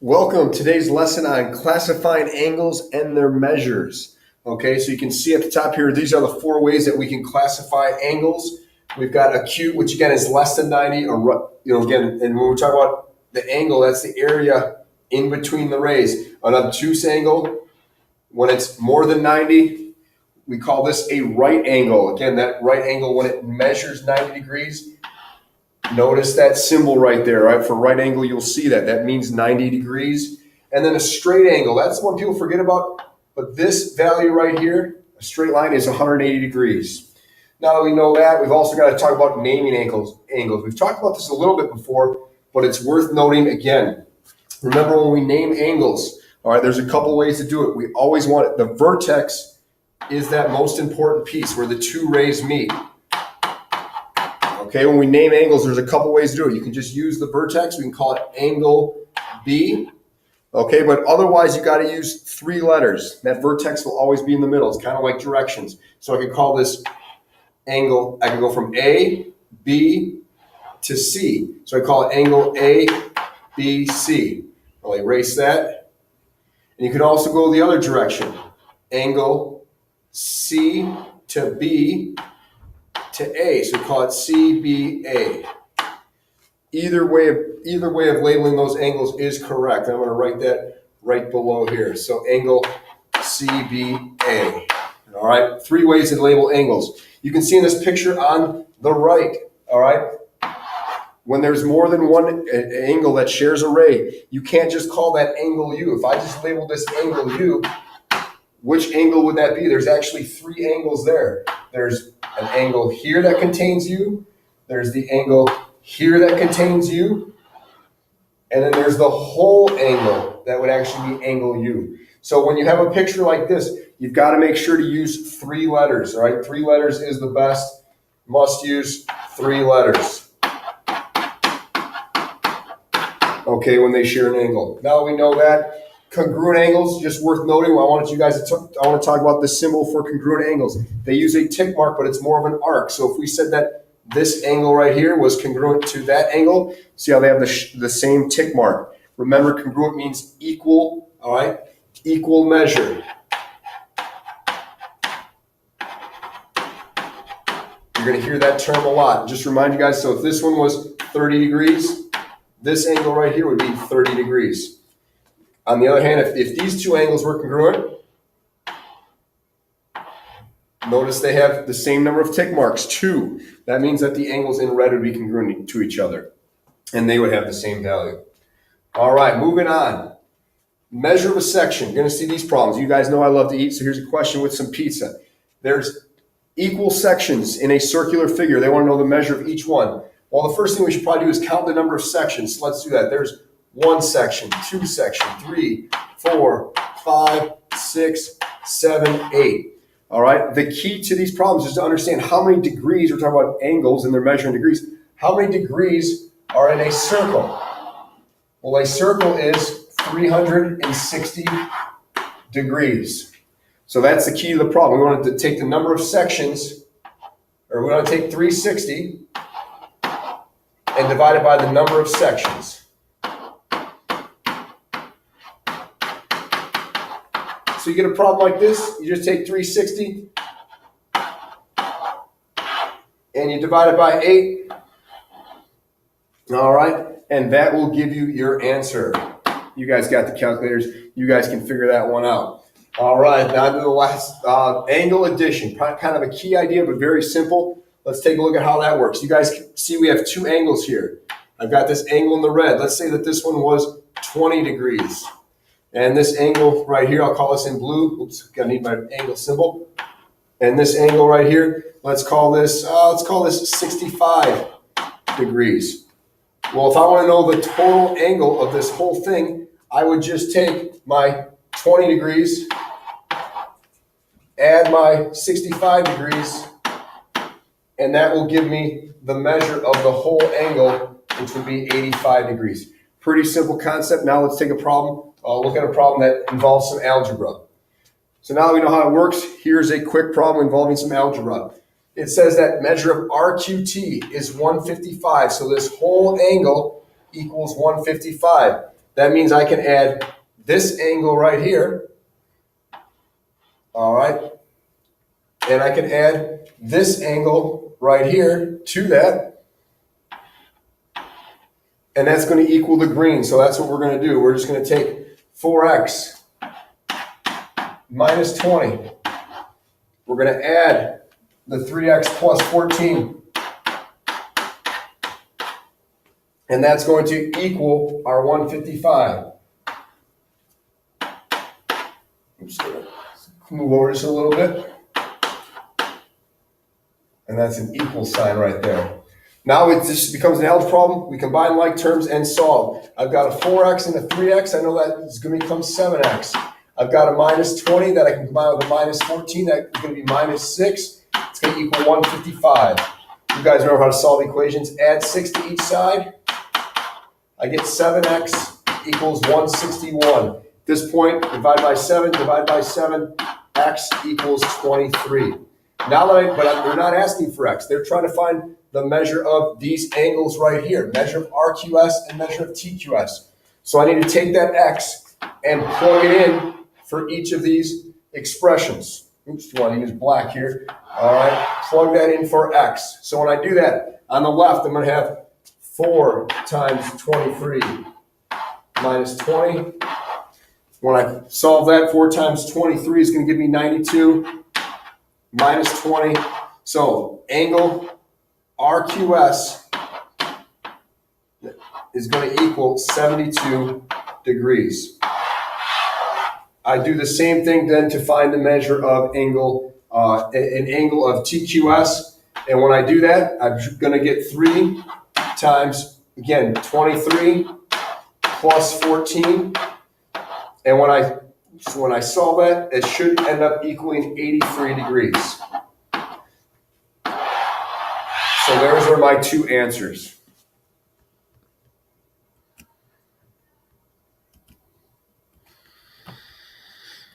Welcome. Today's lesson on classifying angles and their measures. Okay, so you can see at the top here, these are the four ways that we can classify angles. We've got acute, which again is less than 90, or again, and when we talk about the angle, that's the area in between the rays. An obtuse angle, when it's more than 90, we call this a right angle. Again, that right angle, when it measures 90 degrees, notice that symbol right there, right? For right angle, you'll see that. That means 90 degrees. And then a straight angle, that's the one people forget about. But this value right here, a straight line, is 180 degrees. Now that we know that, we've also got to talk about naming angles. We've talked about this a little bit before, but it's worth noting again. Remember when we name angles, all right, there's a couple ways to do it. We always want it. The vertex is that most important piece where the two rays meet. Okay, when we name angles, there's a couple ways to do it. You can just use the vertex. We can call it angle B. Okay, but otherwise you got to use three letters. That vertex will always be in the middle. It's kind of like directions. So I could call this angle, I can go from A, B to C. So I call it angle A, B, C. I'll erase that. And you can also go the other direction. Angle C to B to A, so we call it CBA. Either way of labeling those angles is correct. I'm going to write that right below here. So angle CBA. All right, three ways to label angles. You can see in this picture on the right. All right, when there's more than one angle that shares a ray, you can't just call that angle U. If I just label this angle U, which angle would that be? There's actually three angles there. There's an angle here that contains U. There's the angle here that contains U. And then there's the whole angle that would actually be angle U. So when you have a picture like this, you've got to make sure to use three letters, all right? Three letters is the best. Must use three letters. Okay, when they share an angle. Now we know that. Congruent angles, just worth noting. I want to talk about the symbol for congruent angles. They use a tick mark, but it's more of an arc. So if we said that this angle right here was congruent to that angle, see how they have the same tick mark. Remember, congruent means equal, all right? Equal measure. You're going to hear that term a lot. Just remind you guys, so if this one was 30 degrees, this angle right here would be 30 degrees. On the other hand, if these two angles were congruent, notice they have the same number of tick marks, 2. That means that the angles in red would be congruent to each other, and they would have the same value. All right, moving on. Measure of a section. You're going to see these problems. You guys know I love to eat, so here's a question with some pizza. There's equal sections in a circular figure. They want to know the measure of each one. Well, the first thing we should probably do is count the number of sections. So let's do that. There's 1 section, 2 section, 3, 4, 5, 6, 7, 8. All right. The key to these problems is to understand how many degrees, we're talking about angles and they're measuring degrees, how many degrees are in a circle? Well, a circle is 360 degrees. So that's the key to the problem. We want to take the number of sections, or we want to take 360 and divide it by the number of sections. So you get a problem like this, you just take 360 and you divide it by 8. All right, and that will give you your answer. You guys got the calculators. You guys can figure that one out. All right, now to the last angle addition. Kind of a key idea, but very simple. Let's take a look at how that works. You guys can see we have two angles here. I've got this angle in the red. Let's say that this one was 20 degrees. And this angle right here, I'll call this in blue. Oops, gotta need my angle symbol. And this angle right here, let's call this 65 degrees. Well, if I want to know the total angle of this whole thing, I would just take my 20 degrees, add my 65 degrees, and that will give me the measure of the whole angle, which would be 85 degrees. Pretty simple concept. Now let's take a problem. Look at a problem that involves some algebra. So now we know how it works. Here's a quick problem involving some algebra. It says that measure of RQT is 155. So this whole angle equals 155. That means I can add this angle right here. All right. And I can add this angle right here to that. And that's going to equal the green. So that's what we're going to do. We're just going to take 4x minus 20. We're going to add the 3x plus 14. And that's going to equal our 155. I'm just going to move over just a little bit. And that's an equal sign right there. Now it just becomes an algebra problem. We combine like terms and solve. I've got a 4x and a 3x. I know that is going to become 7x. I've got a minus 20 that I can combine with a minus 14. That is going to be minus 6. It's going to equal 155. You guys remember how to solve equations. Add 6 to each side. I get 7x equals 161. At this point, divide by 7, x equals 23. Now that they're not asking for x. They're trying to find the measure of these angles right here, measure of RQS and measure of TQS. So I need to take that x and plug it in for each of these expressions. Oops, do I want to use black here? All right, plug that in for x. So when I do that, on the left, I'm going to have 4 times 23 minus 20. When I solve that, 4 times 23 is going to give me 92 minus 20. So angle RQS is going to equal 72 degrees. I do the same thing then to find the measure of angle, an angle of TQS. And when I do that, I'm going to get 3 times, again, 23 plus 14. And when I solve that, it should end up equaling 83 degrees. So those are my two answers.